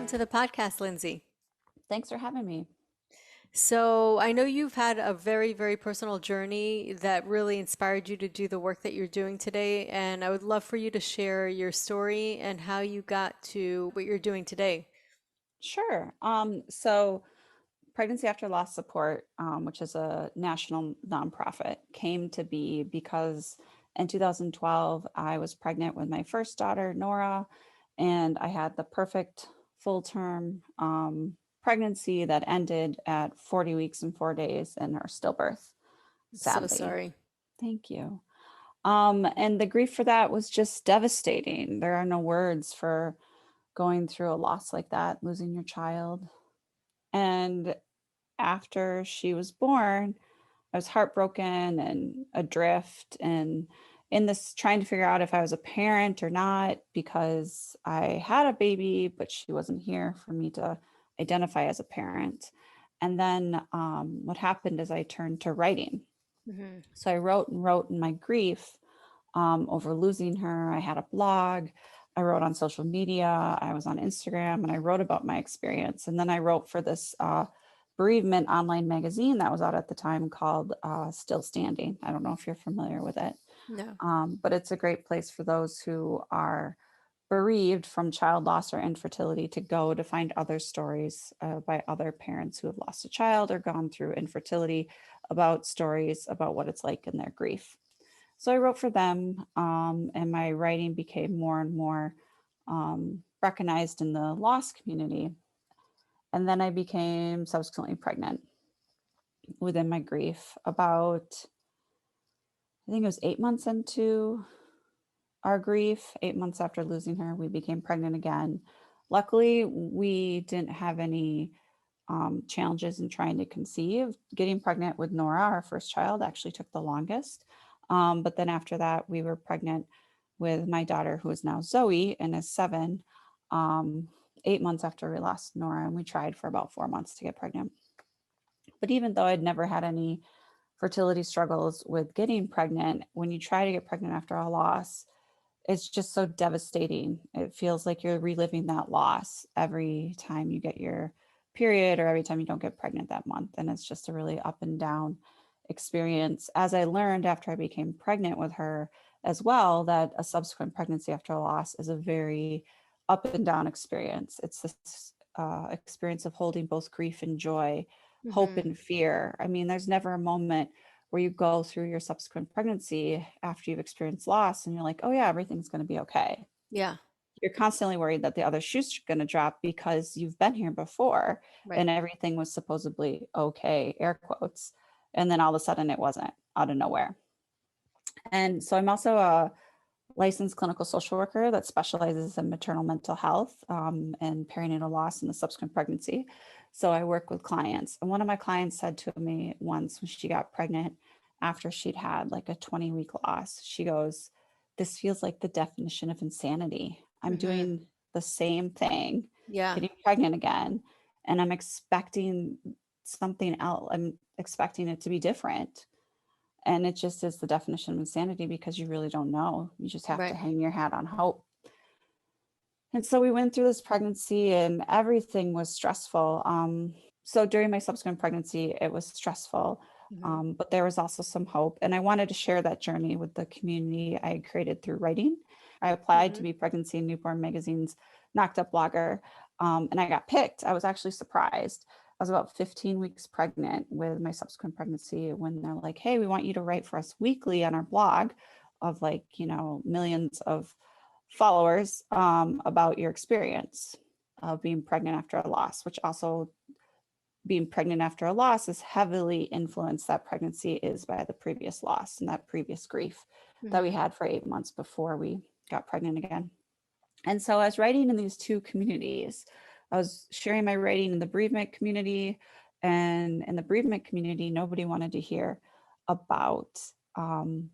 welcome to the podcast, Lindsay. Thanks for having me. So, I know you've had a very, very personal journey that really inspired you to do the work that you're doing today. And I would love for you to share your story and how you got to what you're doing today. Sure. So Pregnancy After Loss Support, which is a national nonprofit, came to be because in 2012, I was pregnant with my first daughter, Nora, and I had the perfect full term pregnancy that ended at 40 weeks and 4 days in her stillbirth, So sadly. sorry. Thank you. And the grief for that was just devastating. There are no words for going through a loss like that, losing your child. And after she was born, I was heartbroken and adrift and in this trying to figure out if I was a parent or not because I had a baby, but she wasn't here for me to identify as a parent. And then what happened is I turned to writing. Hmm. So I wrote and wrote in my grief over losing her. I had a blog. I wrote on social media. I was on Instagram and I wrote about my experience. And then I wrote for this bereavement online magazine that was out at the time called Still Standing. I don't know if you're familiar with it, No. but it's a great place for those who are bereaved from child loss or infertility to go to find other stories by other parents who have lost a child or gone through infertility, about stories about what it's like in their grief. So I wrote for them, and my writing became more and more recognized in the loss community. And then I became subsequently pregnant within my grief. About, I think it was 8 months into our grief, 8 months after losing her, we became pregnant again. Luckily, we didn't have any challenges in trying to conceive. Getting pregnant with Nora, our first child, actually took the longest. But then after that, we were pregnant with my daughter, who is now Zoe and is 7, um, 8 months after we lost Nora. And we tried for about 4 months to get pregnant. But even though I'd never had any fertility struggles with getting pregnant, when you try to get pregnant after a loss, it's just so devastating. It feels like you're reliving that loss every time you get your period or every time you don't get pregnant that month. And it's just a really up and down experience. As I learned after I became pregnant with her as well, that a subsequent pregnancy after a loss is a very up and down experience. It's this experience of holding both grief and joy, hope Hmm. and fear. I mean, there's never a moment where you go through your subsequent pregnancy after you've experienced loss and you're like, oh yeah, everything's going to be okay. Yeah. You're constantly worried that the other shoe's going to drop because you've been here before Right. and everything was supposedly okay, air quotes. And then all of a sudden it wasn't, out of nowhere. And so I'm also a licensed clinical social worker that specializes in maternal mental health and perinatal loss and the subsequent pregnancy. So I work with clients. And one of my clients said to me once when she got pregnant after she'd had like a 20-week loss, she goes, "This feels like the definition of insanity. I'm Hmm. doing the same thing, Yeah. getting pregnant again, and I'm expecting something else. I'm expecting it to be different." And it just is the definition of insanity because you really don't know. You just have to Right. hang your hat on hope. And so we went through this pregnancy and everything was stressful. So during my subsequent pregnancy, it was stressful, Hmm. but there was also some hope. And I wanted to share that journey with the community I created through writing. I applied to Hmm. be Pregnancy and Newborn Magazine's Knocked Up blogger, and I got picked. I was actually surprised. I was about 15 weeks pregnant with my subsequent pregnancy when they're like, hey, we want you to write for us weekly on our blog of like, millions of followers about your experience of being pregnant after a loss, which also being pregnant after a loss is heavily influenced that pregnancy is by the previous loss and that previous grief that we Hmm. had for 8 months before we got pregnant again. And so I was writing in these two communities. I was sharing my writing in the bereavement community, and in the bereavement community, nobody wanted to hear about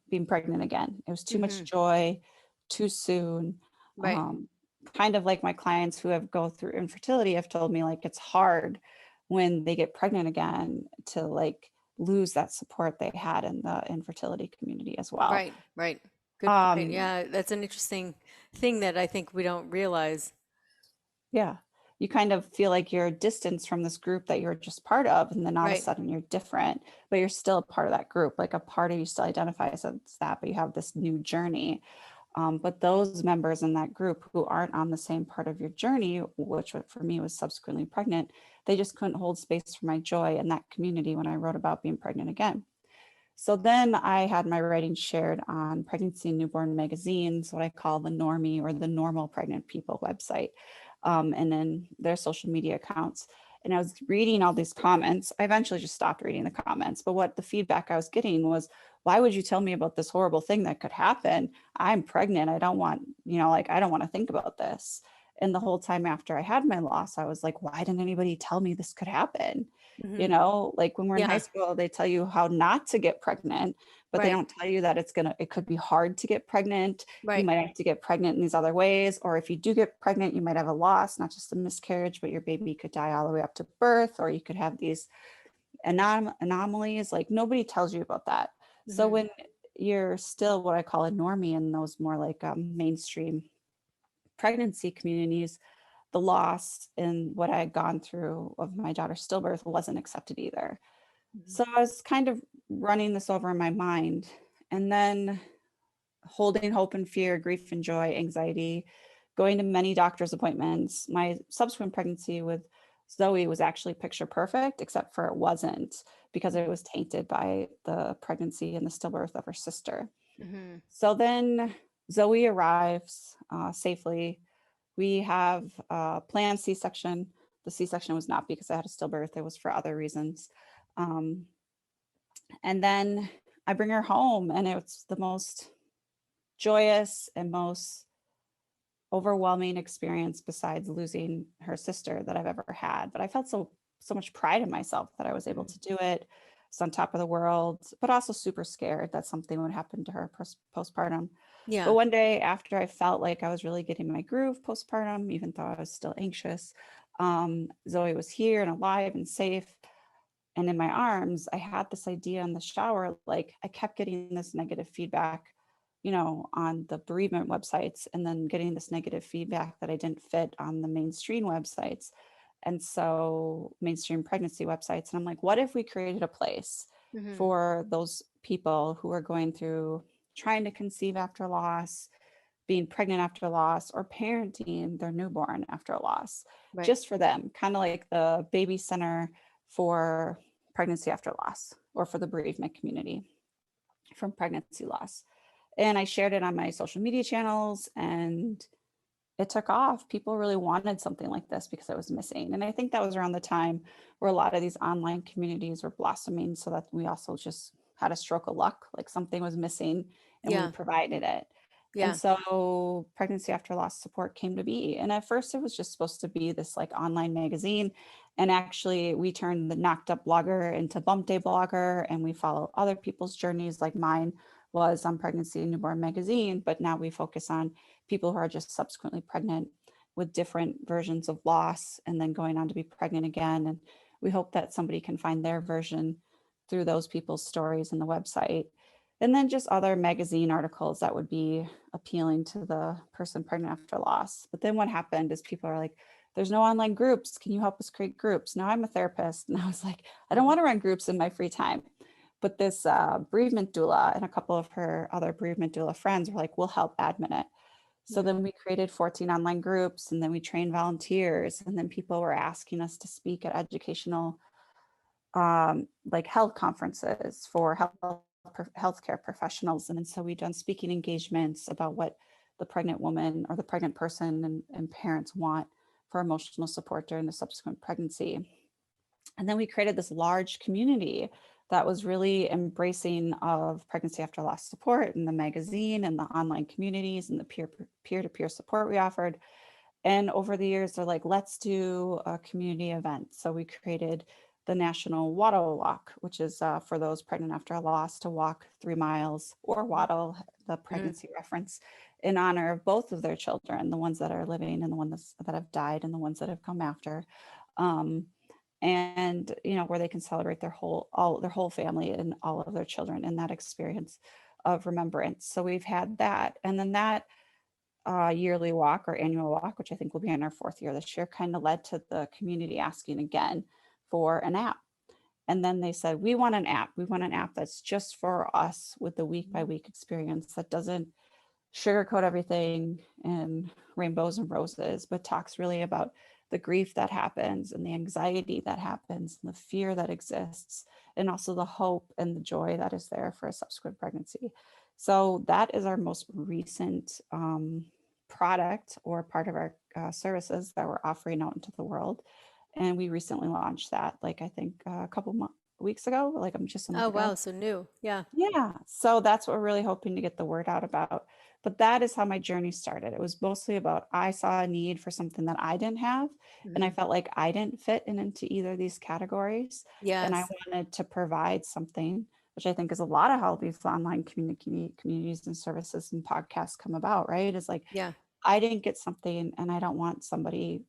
being pregnant again. It was too much Hmm. joy, too soon. Right. Um, Kind of like my clients who have go through infertility have told me like it's hard when they get pregnant again to like lose that support they had in the infertility community as well. Right. Right. Good point. Um, Yeah, that's an interesting thing that I think we don't realize. yeah. you kind of feel like you're distanced from this group that you're just part of, and then all of a Right. sudden you're different, but you're still a part of that group. Like a part of you still identifies as that, but you have this new journey. But those members in that group who aren't on the same part of your journey, which for me was subsequently pregnant, they just couldn't hold space for my joy in that community when I wrote about being pregnant again. So then I had my writing shared on Pregnancy and Newborn magazines, what I call the normie or the normal pregnant people website, and then their social media accounts. And I was reading all these comments. I eventually just stopped reading the comments. But what the feedback I was getting was, why would you tell me about this horrible thing that could happen? I'm pregnant. I don't want, like, I don't want to think about this. And the whole time after I had my loss, I was like, why didn't anybody tell me this could happen? Hmm. Like when we're in high Yeah. school, they tell you how not to get pregnant, but they Right. don't tell you that it could be hard to get pregnant. You Right. might have to get pregnant in these other ways. Or if you do get pregnant, you might have a loss, not just a miscarriage, but your baby could die all the way up to birth, or you could have these anomalies. Like nobody tells you about that. So Hmm. when you're still what I call a normie in those more like mainstream pregnancy communities, the loss and what I had gone through of my daughter's stillbirth wasn't accepted either. Hmm. So I was kind of running this over in my mind, and then holding hope and fear, grief and joy, anxiety, going to many doctor's appointments. My subsequent pregnancy with Zoe was actually picture perfect, except for it wasn't, because it was tainted by the pregnancy and the stillbirth of her sister. Hmm. So then Zoe arrives safely. We have a planned C-section. The C-section was not because I had a stillbirth, it was for other reasons. Um, and then I bring her home, and it's the most joyous and most overwhelming experience besides losing her sister that I've ever had. But I felt so much pride in myself that I was able to do it. It's on top of the world, but also super scared that something would happen to her postpartum. But Yeah. one day after I felt like I was really getting my groove postpartum, even though I was still anxious, Zoe was here and alive and safe and in my arms. I had this idea in the shower, like I kept getting this negative feedback, on the bereavement websites, and then getting this negative feedback that I didn't fit on the mainstream websites. And so mainstream pregnancy websites. And I'm like, what if we created a place Hmm. for those people who are going through trying to conceive after loss, being pregnant after loss, or parenting their newborn after a loss, Right. just for them, kind of like the baby center for pregnancy after loss, or for the bereavement community from pregnancy loss. And I shared it on my social media channels, and it took off. People really wanted something like this because it was missing. And I think that was around the time where a lot of these online communities were blossoming, so that we also just had a stroke of luck, like something was missing and we Yeah. provided it. And Yeah. so pregnancy after loss support came to be. And at first it was just supposed to be this like online magazine. And actually we turned the knocked up blogger into bump day blogger, and we follow other people's journeys, like mine was on Pregnancy and Newborn magazine. But now we focus on people who are just subsequently pregnant with different versions of loss and then going on to be pregnant again. And we hope that somebody can find their version through those people's stories in the website. And then just other magazine articles that would be appealing to the person pregnant after loss. But then what happened is people are like, there's no online groups. Can you help us create groups? Now I'm a therapist. And I was like, I don't Hmm. want to run groups in my free time. But this bereavement doula and a couple of her other bereavement doula friends were like, we'll help admin it. So Hmm. then we created 14 online groups, and then we trained volunteers, and then people were asking us to speak at educational like health conferences for healthcare professionals. And then so we've done speaking engagements about what the pregnant woman or the pregnant person and parents want for emotional support during the subsequent pregnancy. And then we created this large community that was really embracing of pregnancy after loss support in the magazine and the online communities and the peer-to-peer support we offered. And over the years, they're like, let's do a community event. So we created the National Waddle Walk, which is for those pregnant after a loss to walk 3 miles or waddle, the Hmm. pregnancy reference, in honor of both of their children, the ones that are living and the ones that have died and the ones that have come after. Um, and where they can celebrate their whole family and all of their children in that experience of remembrance. So we've had that, and then that yearly walk or annual walk, which I think will be in our fourth year this year, kind of led to the community asking again for an app. And then they said, we want an app. We want an app that's just for us with the week by week experience that doesn't sugarcoat everything in rainbows and roses, but talks really about the grief that happens and the anxiety that happens and the fear that exists, and also the hope and the joy that is there for a subsequent pregnancy. So that is our most recent product or part of our services that we're offering out into the world. And we recently launched that, like I think a couple weeks ago, like I'm just a month Oh, ago. wow, so new. Yeah. Yeah. So that's what we're really hoping to get the word out about. But that is how my journey started. It was mostly about I saw a need for something that I didn't have. And I Hmm. felt like I didn't fit into either of these categories. And I Yes. wanted to provide something, which I think is a lot of how these online communities and services and podcasts come about, right? Is like, Yeah. I didn't get something and I don't want somebody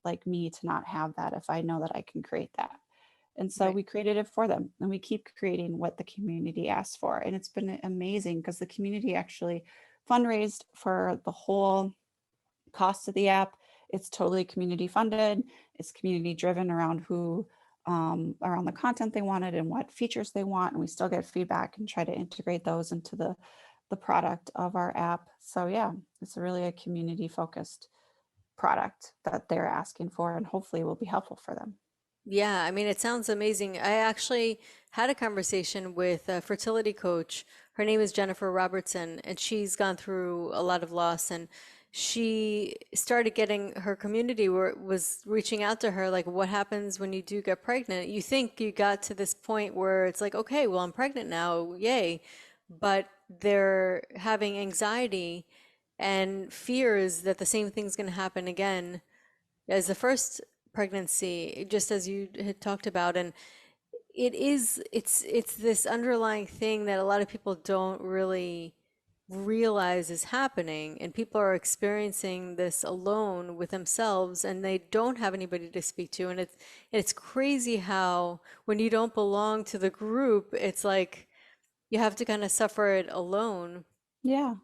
like me to not have that if I know that I can create that. And so Right. we created it for them and we keep creating what the community asks for. And it's been amazing because the community actually fundraised for the whole cost of the app. It's totally community funded. It's community driven around around the content they wanted and what features they want. And we still get feedback and try to integrate those into the product of our app. So yeah, it's really a community focused product that they're asking for and hopefully will be helpful for them. Yeah, I mean, it sounds amazing. I actually had a conversation with a fertility coach. Her name is Jennifer Robertson, and she's gone through a lot of loss. And she started getting her community was reaching out to her, like, what happens when you do get pregnant? You think you got to this point where it's like, okay, well, I'm pregnant now, yay. But they're having anxiety and fears that the same thing's going to happen again as the first pregnancy, just as you had talked about. And it's this underlying thing that a lot of people don't really realize is happening, and people are experiencing this alone with themselves, and they don't have anybody to speak to. And it's crazy how when you don't belong to the group, it's like you have to kind of suffer it alone. Yeah.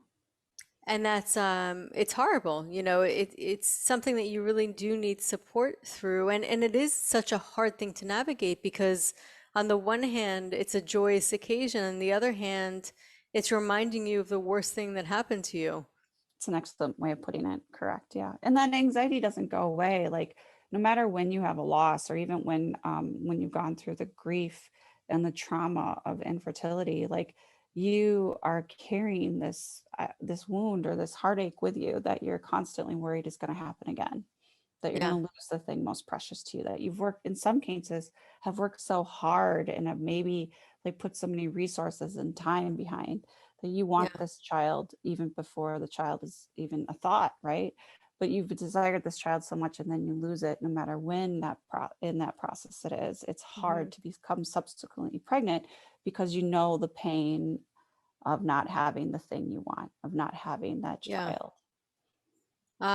And that's it's horrible. It's something that you really do need support through. And it is such a hard thing to navigate because on the one hand, it's a joyous occasion, on the other hand, it's reminding you of the worst thing that happened to you. It's an excellent way of putting it. Correct. Yeah. And then anxiety doesn't go away. Like no matter when you have a loss or even when you've gone through the grief and the trauma of infertility, like you are carrying this wound or this heartache with you that you're constantly worried is going to happen again, that you're going Yeah, to lose the thing most precious to you, that you've worked in some cases have worked so hard and have maybe like put so many resources and time behind that you want yeah, this child even before the child is even a thought, right? But you've desired this child so much and then you lose it no matter when in that process it is. It's hmm, hard to become subsequently pregnant because you know the pain of not having the thing you want, of not having that yeah. child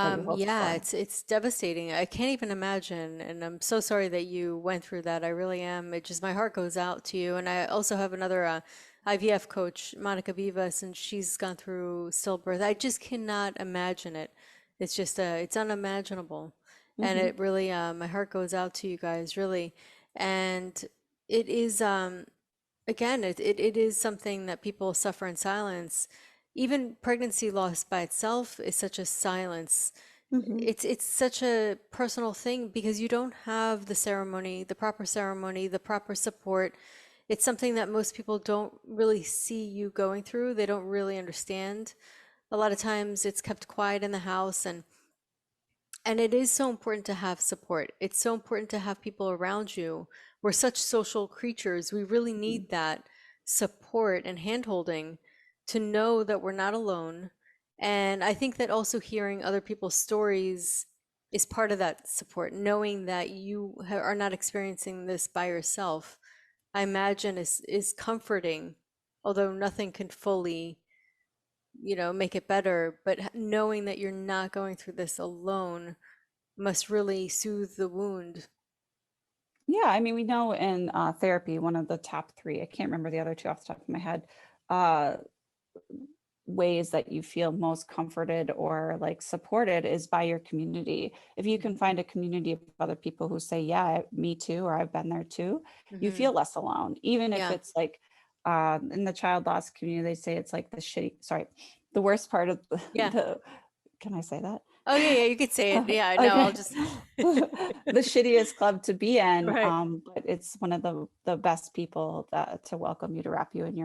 that you hoped Yeah, for. it's devastating. I can't even imagine, and I'm so sorry that you went through that. I really am. It just my heart goes out to you. And I also have another IVF coach, Monica Vivas, and she's gone through stillbirth. I just cannot imagine it. It's just it's unimaginable. And Hmm. it really my heart goes out to you guys, really. And it is again, it is something that people suffer in silence. Even pregnancy loss by itself is such a silence. Hmm. It's such a personal thing because you don't have the ceremony, the proper support. It's something that most people don't really see you going through. They don't really understand. A lot of times it's kept quiet in the house, and it is so important to have support. It's so important to have people around you. We're such social creatures. We really Hmm. need that support and handholding to know that we're not alone. And I think that also hearing other people's stories is part of that support, knowing that you are not experiencing this by yourself. I imagine is comforting, although nothing can fully, make it better, but knowing that you're not going through this alone must really soothe the wound. Yeah, I mean, we know in therapy, one of the top three, I can't remember the other two off the top of my head, uh, ways that you feel most comforted or like supported is by your community. If you can find a community of other people who say, yeah, me too, or I've been there too, you Mm-hmm. feel less alone. Even if Yeah. it's like in the child loss community, they say it's like the worst part of Yeah. can I say that? Oh, yeah, yeah, you could say it. Yeah, no, I'll Okay. just The shittiest club to be in, right. but it's one of the best people that to welcome you, to wrap you in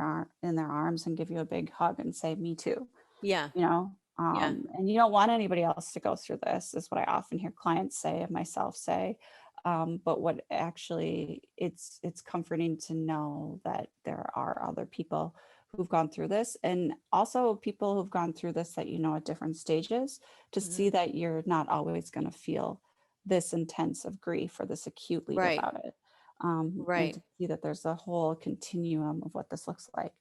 in their arms and give you a big hug and say, "Me too," Yeah. you know. Yeah. And you don't want anybody else to go through this, is what I often hear clients say and myself say. But what actually, it's comforting to know that there are other people who've gone through this, and also people who've gone through this that you know at different stages, to Hmm. see that you're not always going to feel this intense of grief or this acutely Right. about it. And Right. to see that there's a whole continuum of what this looks like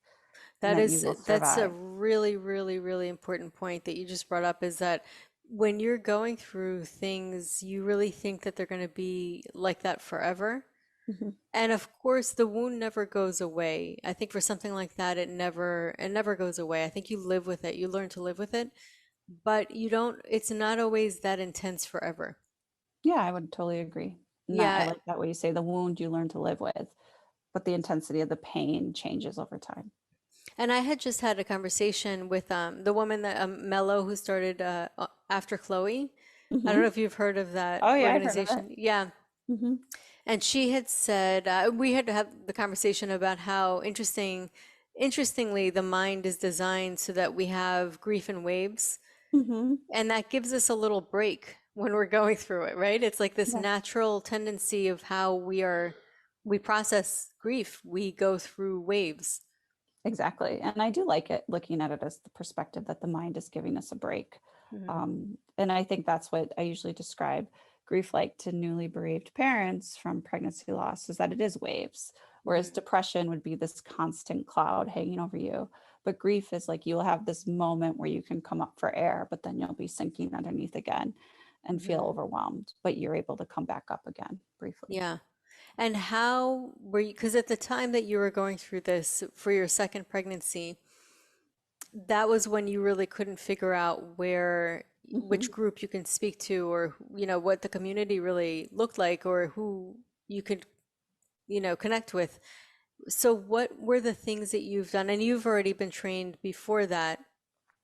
and That that you is, will that's a survive. really, really, really important point that you just brought up is that when you're going through things, you really think that they're going to be like that forever. Mhm. And of course, the wound never goes away. I think for something like that, it never goes away. I think you live with it. You learn to live with it, but you don't, it's not always that intense forever. Yeah, I would totally agree. And that, I Yeah. like that way you say the wound you learn to live with, but the intensity of the pain changes over time. And I had just had a conversation with the woman that Mello who started after Chloe. I don't Hmm. know if you've heard of that Oh yeah, I've heard of it. organization. Yeah. Hmm. And she had said we had to have the conversation about how interestingly, the mind is designed so that we have grief in waves, Hmm. and that gives us a little break when we're going through it, right? It's like this Yes, natural tendency of how we process grief. We go through waves. exactly. And I do like it, looking at it as the perspective that the mind is giving us a break. Hmm. And I think that's what I usually describe grief like to newly bereaved parents from pregnancy loss, is that it is waves, whereas Hmm. depression would be this constant cloud hanging over you. But grief is like you'll have this moment where you can come up for air, but then you'll be sinking underneath again and feel Hmm. overwhelmed, but you're able to come back up again briefly. Yeah. And how were you, because at the time that you were going through this for your second pregnancy, that was when you really couldn't figure out which Hmm. group you can speak to, or, what the community really looked like, or who you could, connect with. So what were the things that you've done? And you've already been trained before that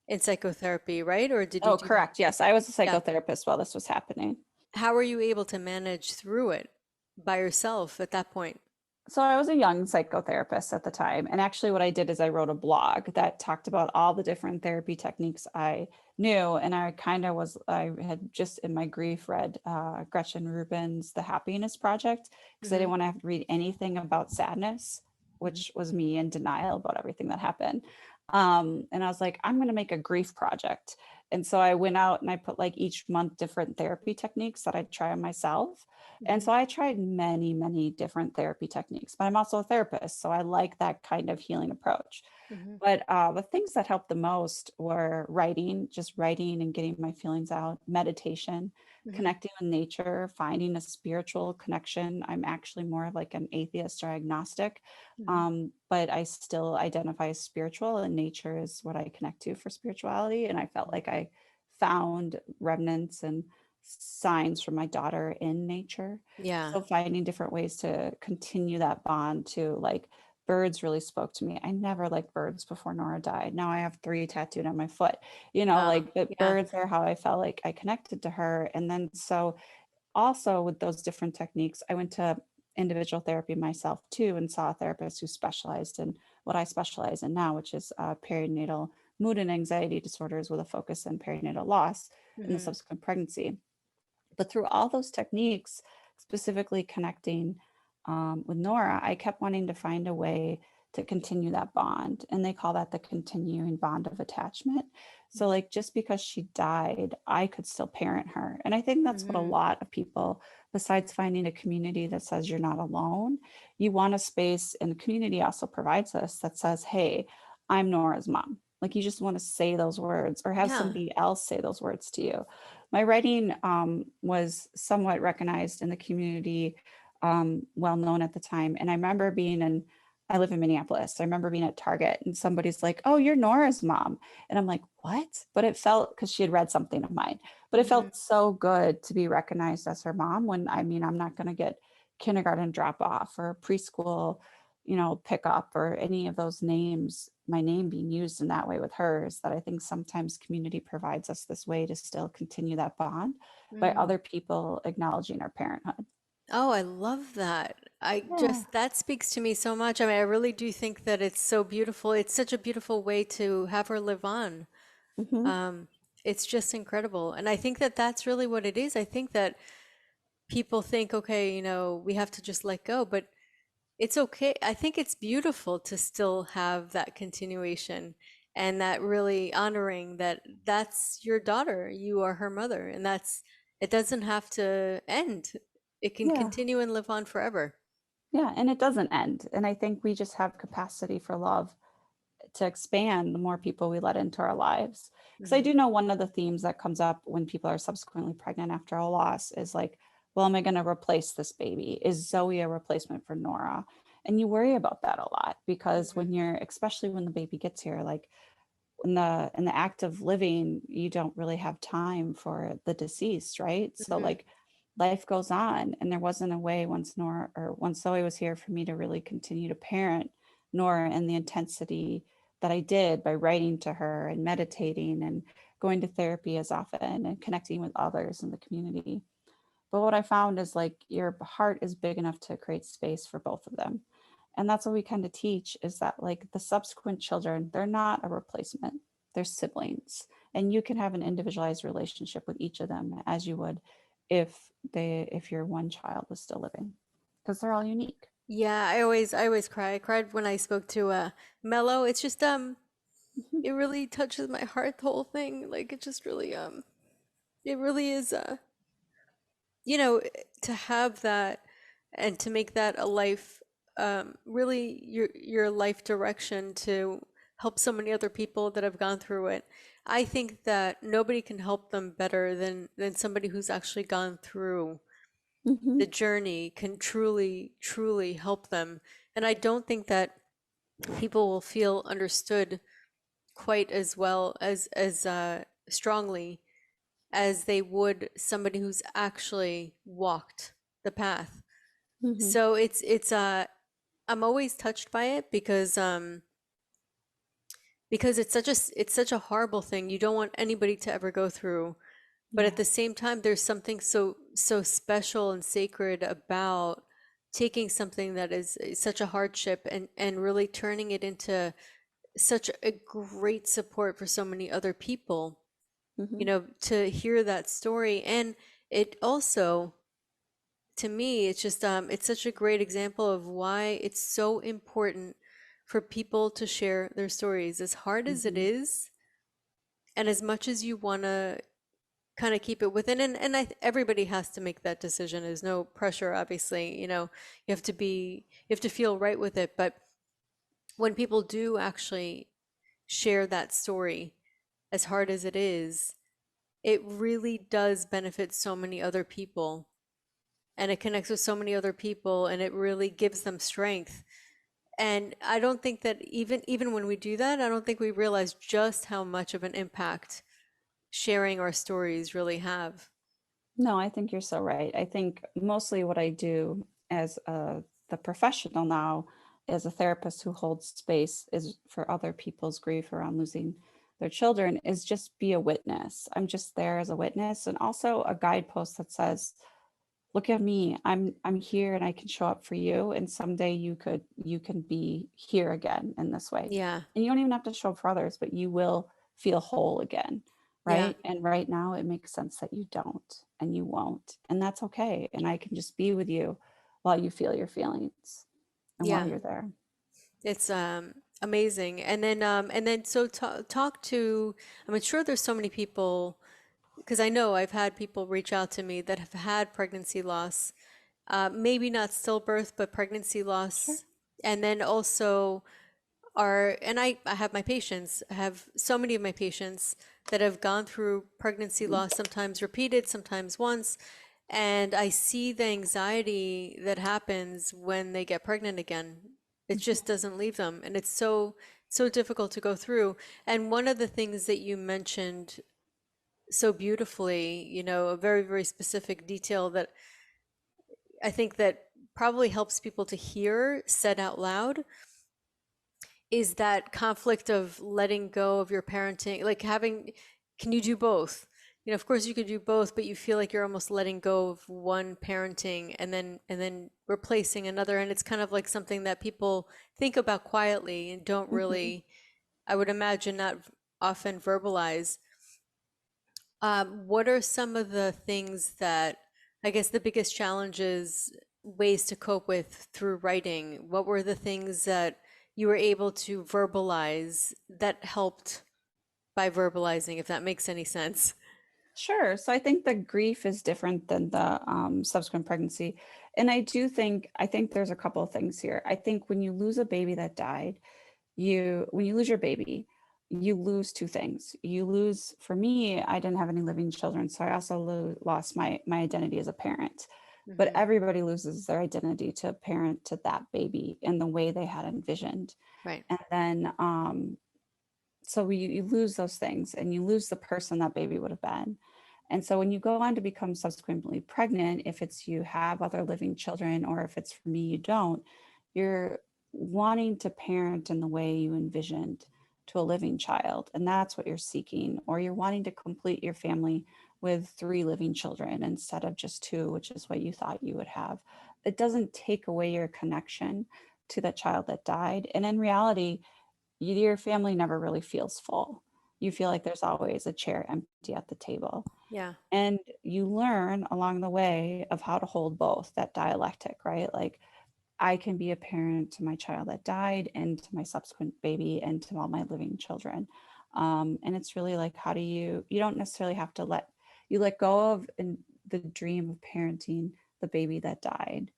in psychotherapy, right? Or did you Oh, do that? correct. Yes, I was a Yeah. psychotherapist while this was happening. How were you able to manage through it by yourself at that point? So I was a young psychotherapist at the time. And actually, what I did is I wrote a blog that talked about all the different therapy techniques I knew. And I had just in my grief read Gretchen Rubin's The Happiness Project, because I Hmm. didn't want to have to read anything about sadness, Hmm. which was me in denial about everything that happened. And I was like, I'm going to make a grief project. And so I went out and I put like each month different therapy techniques that I'd try on myself. And Hmm. so I tried many, many different therapy techniques, but I'm also a therapist. So I like that kind of healing approach. Hmm. But the things that helped the most were writing, just writing and getting my feelings out, meditation, Hmm. connecting with nature, finding a spiritual connection. I'm actually more of like an atheist or agnostic, Hmm. but I still identify as spiritual, and nature is what I connect to for spirituality. And I felt like I found remnants and signs from my daughter in nature. Yeah. So finding different ways to continue that bond to like birds really spoke to me. I never liked birds before Nora died. Now I have three tattooed on my foot, like, but Yeah. birds are how I felt like I connected to her. And then so also with those different techniques, I went to individual therapy myself too and saw a therapist who specialized in what I specialize in now, which is perinatal mood and anxiety disorders with a focus on perinatal loss and the Hmm. subsequent pregnancy. But through all those techniques, specifically connecting with Nora, I kept wanting to find a way to continue that bond. And they call that the continuing bond of attachment. So, like, just because she died, I could still parent her. And I think that's what a Hmm. lot of people, besides finding a community that says you're not alone, you want a space, and the community also provides us that says, hey, I'm Nora's mom. Like, you just want to say those words or have Yeah. somebody else say those words to you. My writing was somewhat recognized in the community, well known at the time. And I remember being in I live in Minneapolis. I remember being at Target and somebody's like, "Oh, you're Nora's mom." And I'm like, "What?" But it felt, because she had read something of mine, but it Hmm. felt so good to be recognized as her mom when, I mean, I'm not going to get kindergarten drop off or preschool, pick up or any of those names, my name being used in that way with hers, that I think sometimes community provides us this way to still continue that bond by Hmm. other people acknowledging our parenthood. Oh, I love that. Yeah. That speaks to me so much. I mean, I really do think that it's so beautiful. It's such a beautiful way to have her live on. Hmm. Um, it's just incredible. And I think that that's really what it is. I think that people think, okay, we have to just let go, but it's okay. I think it's beautiful to still have that continuation and that really honoring that that's your daughter, you are her mother, and it doesn't have to end. It can Yeah. continue and live on forever. Yeah. And it doesn't end. And I think we just have capacity for love to expand the more people we let into our lives. Because I Hmm. do know one of the themes that comes up when people are subsequently pregnant after a loss is like, well, am I going to replace this baby? Is Zoe a replacement for Nora? And you worry about that a lot because Hmm. when you're, especially when the baby gets here, like in the act of living, you don't really have time for the deceased, right? So Hmm. like life goes on, and there wasn't a way once Zoe was here for me to really continue to parent Nora in the intensity that I did by writing to her and meditating and going to therapy as often and connecting with others in the community. But what I found is like your heart is big enough to create space for both of them. And that's what we kind of teach, is that like the subsequent children, they're not a replacement. They're siblings. And you can have an individualized relationship with each of them as you would if your one child was still living. Because they're all unique. Yeah, I always cry. I cried when I spoke to Mello. It's just Mhm. it really touches my heart, the whole thing. Like it just really it really is you know, to have that and to make that a life, really your life direction to help so many other people that have gone through it. I think that nobody can help them better than somebody who's actually gone through Mhm. the journey can truly help them. And I don't think that people will feel understood quite as well as strongly as they would somebody who's actually walked the path. Mhm. So it's I'm always touched by it because it's such a horrible thing. You don't want anybody to ever go through. But at Yeah. the same time, there's something so special and sacred about taking something that is such a hardship and really turning it into such a great support for so many other people, Mhm. to hear that story. And it also, to me, it's just it's such a great example of why it's so important for people to share their stories, as hard as it Mhm. is, and as much as you want to kind of keep it within. And everybody has to make that decision. There's no pressure, obviously. You have to feel right with it. But when people do actually share that story, as hard as it is, it really does benefit so many other people, and it connects with so many other people, and it really gives them strength. And I don't think that even when we do that, I don't think we realize just how much of an impact sharing our stories really have. No, I think you're so right. I think mostly what I do as the professional now, as a therapist who holds space is for other people's grief around losing their children, is just be a witness. I'm just there as a witness and also a guidepost that says, look at me. I'm here and I can show up for you. And someday you can be here again in this way. Yeah. And you don't even have to show up for others, but you will feel whole again. Yeah. Right. And right now it makes sense that you don't and you won't. And that's okay. And I can just be with you while you feel your feelings and while Yeah. you're there. It's amazing. And then so talk to, I'm sure there's so many people, because I know I've had people reach out to me that have had pregnancy loss, maybe not stillbirth, but pregnancy Sure. loss. And then also I have my patients, I have so many of my patients that have gone through pregnancy Mhm. loss, sometimes repeated, sometimes once. And I see the anxiety that happens when they get pregnant again. It just doesn't leave them. And it's so difficult to go through. And one of the things that you mentioned so beautifully, a very, very specific detail that I think that probably helps people to hear said out loud is that conflict of letting go of your parenting, like having, can you do both? Of course you could do both, but you feel like you're almost letting go of one parenting and then replacing another. And it's kind of like something that people think about quietly and don't Mhm. really, I would imagine, not often verbalize. What are some of the things that, I guess, the biggest challenges, ways to cope with through writing? What were the things that you were able to verbalize that helped by verbalizing, if that makes any sense? Sure. So I think the grief is different than the subsequent pregnancy. And I think there's a couple of things here. I think when you lose a baby that died, when you lose your baby, you lose two things. You lose, for me, I didn't have any living children, so I also lost my identity as a parent. But Hmm. everybody loses their identity to a parent to that baby in the way they had envisioned. Right. And then so you lose those things and you lose the person that baby would have been. And so when you go on to become subsequently pregnant, if it's you have other living children, or if it's for me, you don't, you're wanting to parent in the way you envisioned to a living child. And that's what you're seeking. Or you're wanting to complete your family with three living children instead of just two, which is what you thought you would have. It doesn't take away your connection to that child that died. And in reality, your family never really feels full. You feel like there's always a chair empty at the table. Yeah. And you learn along the way of how to hold both, that dialectic, right? Like, I can be a parent to my child that died and to my subsequent baby and to all my living children. And it's really like, how do you don't necessarily have to let go of the dream of parenting the baby that died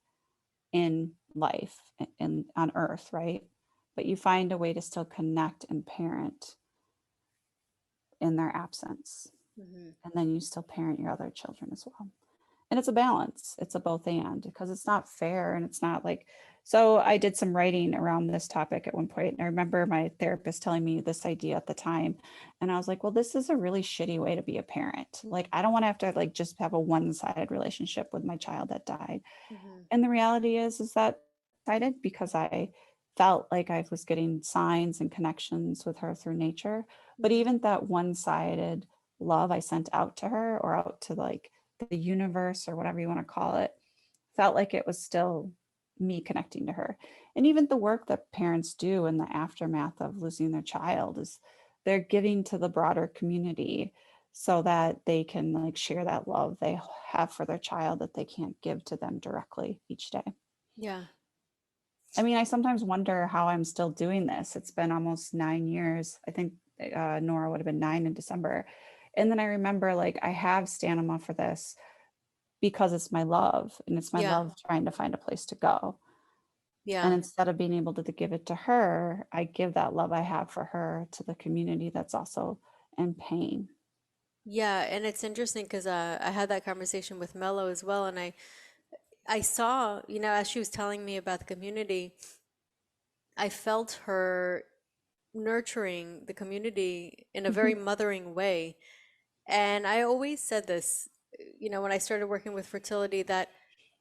in life and on earth, right? But you find a way to still connect and parent in their absence. Hmm. And then you still parent your other children as well. And it's a balance, it's a both and, because it's not fair and it's not like, so I did some writing around this topic at one point, and I remember my therapist telling me this idea at the time, and I was like, well, this is a really shitty way to be a parent. Like, I don't want to have to like just have a one-sided relationship with my child that died. Hmm. And the reality is that I did, because I felt like I was getting signs and connections with her through nature. But Hmm. even that one-sided love I sent out to her, or out to like the universe or whatever you want to call it, felt like it was still me connecting to her. And even the work that parents do in the aftermath of losing their child is they're giving to the broader community so that they can like share that love they have for their child that they can't give to them directly each day. Yeah. I mean, I sometimes wonder how I'm still doing this. It's been almost 9 years. I think Nora would have been 9 in December. And then I remember, like, I have stamina for this because it's my love, and it's my Yeah. love trying to find a place to go. And Yeah. instead of being able to give it to her, I give that love I have for her to the community that's also in pain. Yeah. And it's interesting because I had that conversation with Mello as well. And I saw, as she was telling me about the community, I felt her nurturing the community in a very Mhm, mothering way. And I always said this, when I started working with fertility, that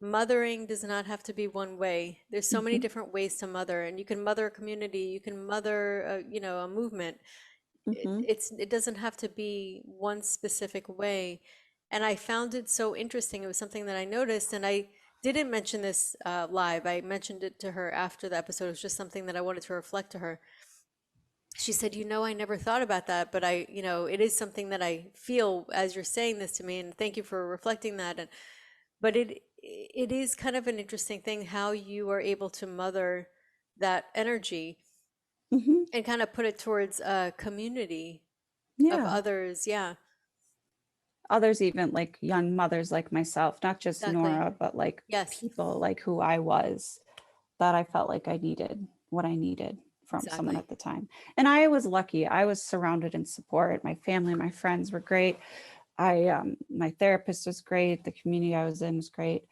mothering does not have to be one way. There's so many mhm, different ways to mother, and you can mother a community, you can mother, a movement. mhm, It doesn't have to be one specific way. And I found it so interesting. It was something that I noticed, and I didn't mention this live. I mentioned it to her after the episode. It was just something that I wanted to reflect to her. She said, I never thought about that, but it is something that I feel as you're saying this to me, and thank you for reflecting that. And but it is kind of an interesting thing how you are able to mother that energy mhm. and kind of put it towards a community of Yeah. others. Yeah, Others, even like young mothers like myself, not just exactly. Nora, but like Yes, people like who I was, that I felt like I needed what I needed from someone exactly. at the time. And I was lucky. I was surrounded in support. My family, my friends were great. My therapist was great. The community I was in was great.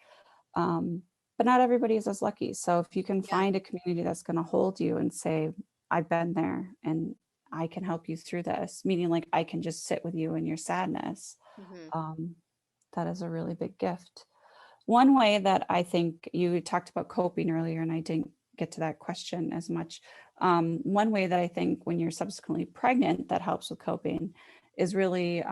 Um, but not everybody is as lucky. So if you can Yeah. find a community that's going to hold you and say, I've been there and I can help you through this, meaning like I can just sit with you in your sadness, Hmm. um, that is a really big gift. One way that I think you talked about coping earlier, and I didn't get to that question as much. One way that I think when you're subsequently pregnant that helps with coping is really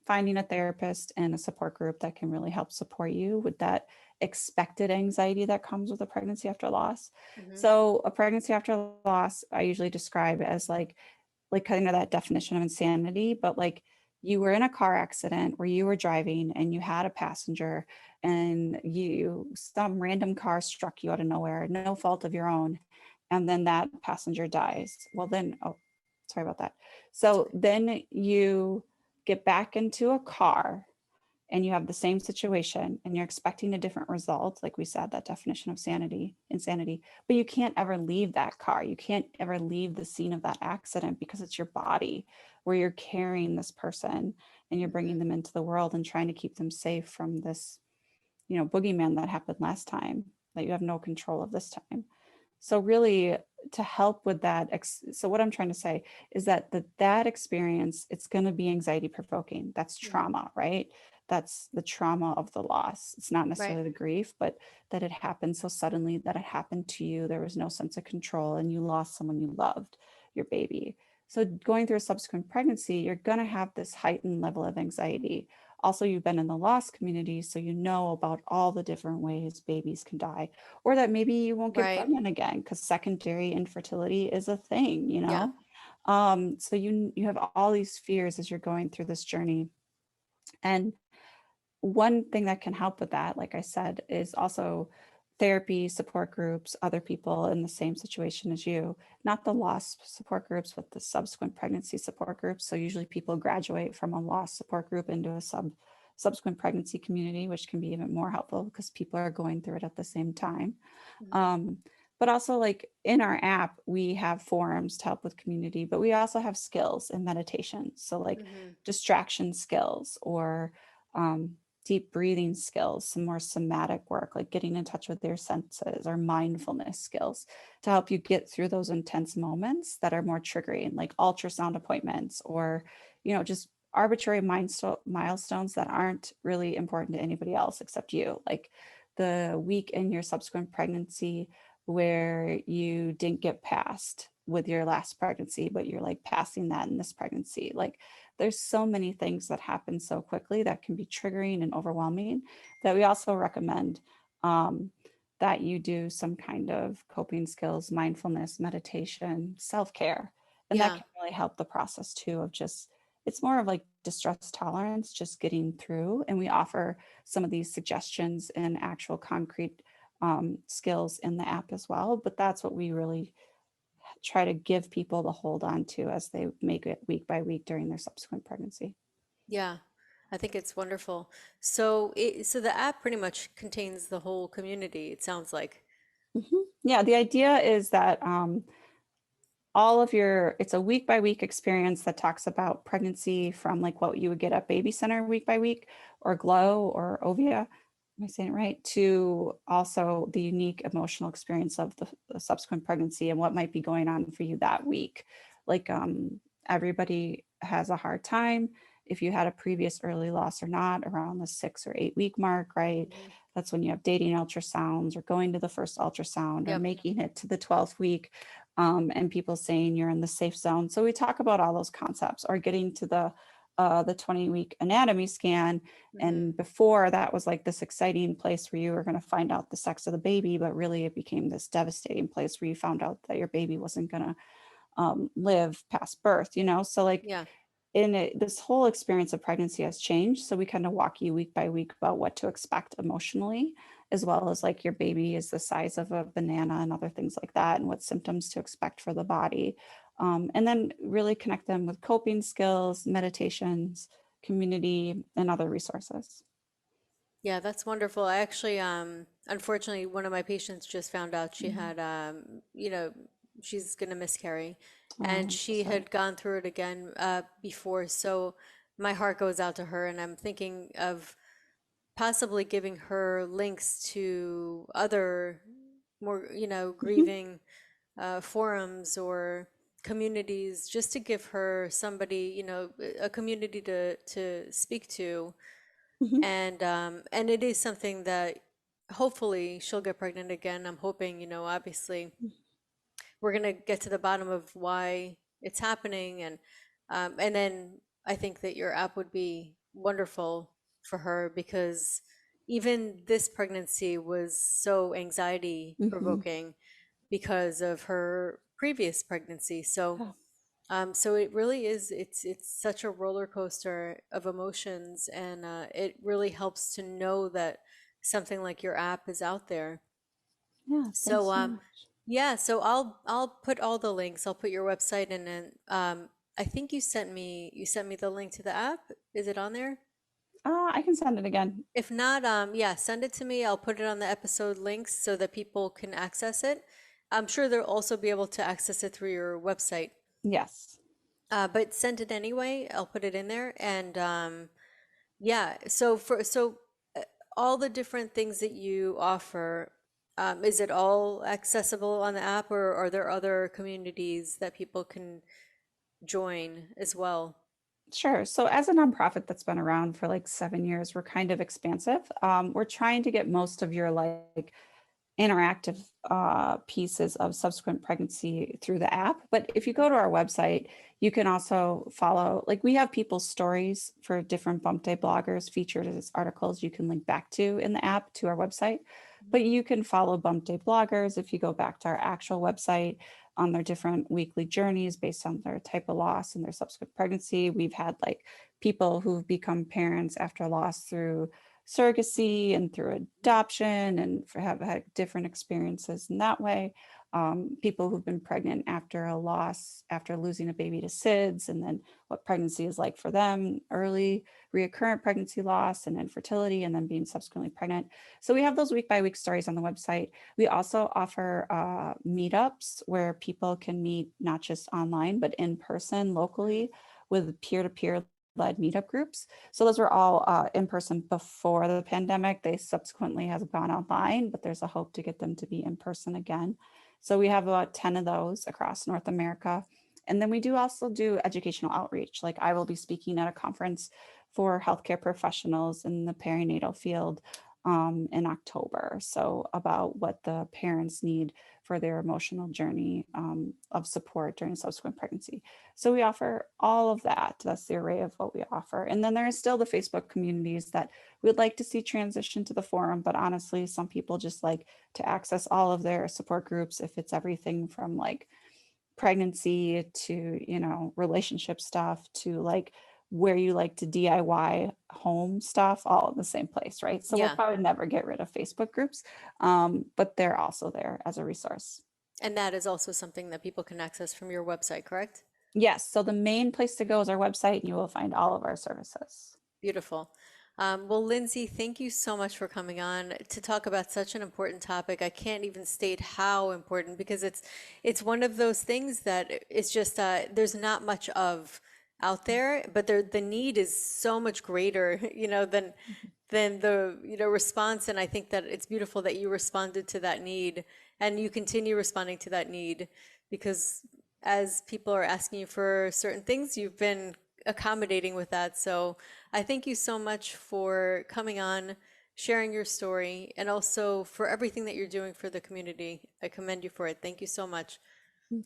finding a therapist and a support group that can really help support you with that expected anxiety that comes with a pregnancy after loss. Hmm. So, a pregnancy after loss, I usually describe as like kind of that definition of insanity, but like you were in a car accident where you were driving and you had a passenger and you some random car struck you out of nowhere, no fault of your own, and then that passenger dies. Well then, oh, sorry about that. It's So okay. then you get back into a car and you have the same situation and you're expecting a different result, like we said, that definition of insanity, but you can't ever leave that car. You can't ever leave the scene of that accident because it's your body where you're carrying this person and you're Hmm. bringing them into the world and trying to keep them safe from this, boogeyman that happened last time that you have no control of this time. So really to help with that, so what I'm trying to say is that that experience, it's going to be anxiety provoking. That's Hmm. trauma, right? That's the trauma of the loss. It's not Right. necessarily the grief, but that it happened so suddenly, that it happened to you. There was no sense of control and you lost someone you loved, your baby. So going through a subsequent pregnancy, you're going to have this heightened level of anxiety. Also, you've been in the loss community, so you know about all the different ways babies can die, or that maybe you won't get Right. pregnant again because secondary infertility is a thing, Yeah. so you have all these fears as you're going through this journey. And one thing that can help with that, like I said, is also therapy, support groups, other people in the same situation as you, not the loss support groups, but the subsequent pregnancy support groups. So usually people graduate from a loss support group into a subsequent pregnancy community, which can be even more helpful because people are going through it at the same time. Hmm. Um, but also, like in our app, we have forums to help with community, but we also have skills in meditation. So, like Hmm. distraction skills or um, deep breathing skills, some more somatic work, like getting in touch with your senses or mindfulness skills to help you get through those intense moments that are more triggering, like ultrasound appointments or, just arbitrary milestones that aren't really important to anybody else except you. Like the week in your subsequent pregnancy where you didn't get past with your last pregnancy, but you're like passing that in this pregnancy. Like there's so many things that happen so quickly that can be triggering and overwhelming that we also recommend um, that you do some kind of coping skills, mindfulness, meditation, self care. And that Yeah. can really help the process too of just, it's more of like distress tolerance, just getting through. And we offer some of these suggestions and actual concrete skills in the app as well. But that's what we really try to give people to hold on to as they make it week by week during their subsequent pregnancy. Yeah. I think it's wonderful. So the app pretty much contains the whole community, it sounds like. Yeah, the idea is that all of it's a week by week experience that talks about pregnancy from like what you would get at Baby Center week by week or Glow or Ovia. Am I saying it right? To also the unique emotional experience of the subsequent pregnancy and what might be going on for you that week. Like everybody has a hard time if you had a previous early loss or not around the 6 or 8 week mark, right? Hmm. That's when you have dating ultrasounds or going to the first ultrasound or Yep. making it to the 12th week, and people saying you're in the safe zone. So we talk about all those concepts or getting to the 20-week anatomy scan. Hmm. And before that was like this exciting place where you were going to find out the sex of the baby, but really it became this devastating place where you found out that your baby wasn't going to live past birth. So like Yeah. this whole experience of pregnancy has changed. So we kind of walk you week by week about what to expect emotionally, as well as like your baby is the size of a banana and other things like that, and what symptoms to expect for the body. And then really connect them with coping skills, meditations, community, and other resources. Yeah, that's wonderful. I actually, unfortunately, one of my patients just found out she Mm. had, she's gonna miscarry, Oh, and I'm so she sorry. had gone through it again before. So my heart goes out to her, and I'm thinking of possibly giving her links to other more, Mhm, grieving forums or communities, just to give her somebody, a community to speak to. mhm. And it is something that hopefully she'll get pregnant again. I'm hoping, obviously we're gonna get to the bottom of why it's happening, and then I think that your app would be wonderful for her, because even this pregnancy was so anxiety Mhm. provoking because of her previous pregnancy. So Yeah, so it really is, it's such a roller coaster of emotions, and it really helps to know that something like your app is out there. yeah, thanks So so much. yeah, so I'll put all the links. I'll put your website in, and I think you sent me the link to the app. Is it on there? I can send it again. If not, yeah, send it to me. I'll put it on the episode links so that people can access it. I'm sure they'll also be able to access it through your website. Yes. But send it anyway. I'll put it in there. And yeah, so all the different things that you offer, is it all accessible on the app, or are there other communities that people can join as well? Sure. So, as a nonprofit that's been around for like 7 years, we're kind of expansive. We're trying to get most of your like interactive pieces of subsequent pregnancy through the app. But if you Mhm. go to our website, you can also follow, like, we have people's stories for different bump day bloggers featured as articles you can link back to in the app to our website. But you can follow bump day bloggers if you go back to our actual website on their different weekly journeys based on their type of loss and their subsequent pregnancy. We've had like people who've become parents after loss through surrogacy and through adoption and have had different experiences in that way. People who've been pregnant after a loss, after losing a baby to SIDS, and then what pregnancy is like for them, early reoccurrent pregnancy loss and infertility, and then being subsequently pregnant. So we have those week by week stories on the website. We also offer meetups where people can meet not just online, but in person locally with peer to peer led meetup groups. So those were all in person before the pandemic. They subsequently have gone online, but there's a hope to get them to be in person again. So we have about 10 of those across North America. And then we do also do educational outreach. Like I will be speaking at a conference for healthcare professionals in the perinatal field in October. So about what the parents need for their emotional journey of support during subsequent pregnancy. So we offer all of that. That's the array of what we offer. And then there is still the Facebook communities that we'd like to see transition to the forum. But honestly, some people just like to access all of their support groups if it's everything from like pregnancy to, relationship stuff to like where you like to DIY home stuff, all in the same place, right? So we'll Yeah, probably never get rid of Facebook groups, but they're also there as a resource. and that is also something that people can access from your website, correct? Yes, so the main place to go is our website, and you will find all of our services. Beautiful. Well, Lindsay, thank you so much for coming on to talk about such an important topic. I can't even state how important, because it's one of those things that it's just there's not much of out there, but the need is so much greater, than the response. And I think that it's beautiful that you responded to that need, and you continue responding to that need, because as people are asking you for certain things, you've been accommodating with that. So I thank you so much for coming on, sharing your story, and also for everything that you're doing for the community. I commend you for it. Thank you so much.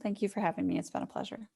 Thank you for having me. It's been a pleasure.